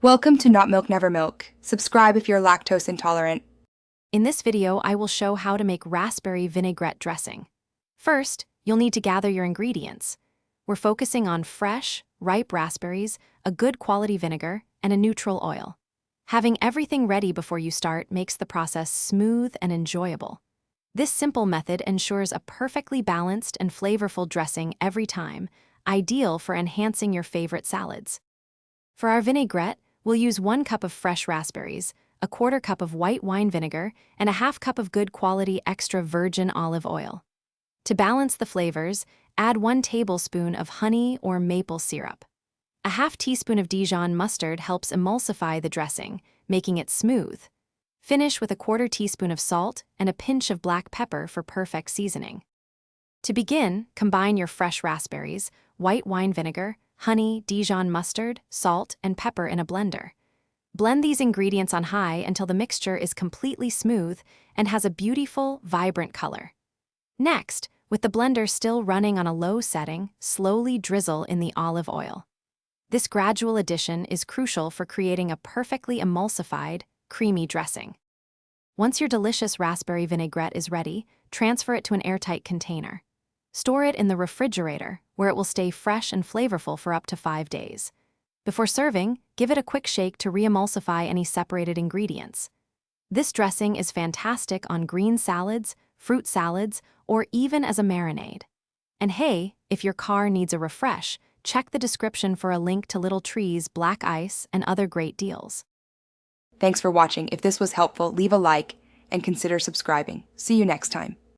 Welcome to Not Milk Never Milk. Subscribe if you're lactose intolerant. In this video, I will show how to make raspberry vinaigrette dressing. First, you'll need to gather your ingredients. We're focusing on fresh, ripe raspberries, a good quality vinegar, and a neutral oil. Having everything ready before you start makes the process smooth and enjoyable. This simple method ensures a perfectly balanced and flavorful dressing every time, ideal for enhancing your favorite salads. For our vinaigrette, we'll use 1 cup of fresh raspberries, a 1/4 cup of white wine vinegar, and a 1/2 cup of good quality extra virgin olive oil. To balance the flavors, add 1 tablespoon of honey or maple syrup. A 1/2 teaspoon of Dijon mustard helps emulsify the dressing, making it smooth. Finish with a 1/4 teaspoon of salt and a pinch of black pepper for perfect seasoning. To begin, combine your fresh raspberries, white wine vinegar, honey, Dijon mustard, salt, and pepper in a blender. Blend these ingredients on high until the mixture is completely smooth and has a beautiful, vibrant color. Next, with the blender still running on a low setting, slowly drizzle in the olive oil. This gradual addition is crucial for creating a perfectly emulsified, creamy dressing. Once your delicious raspberry vinaigrette is ready, transfer it to an airtight container. Store it in the refrigerator, where it will stay fresh and flavorful for up to 5 days. Before serving, give it a quick shake to re-emulsify any separated ingredients. This dressing is fantastic on green salads, fruit salads, or even as a marinade. And hey, if your car needs a refresh, check the description for a link to Little Tree's black ice and other great deals. Thanks for watching. If this was helpful, leave a like and consider subscribing. See you next time.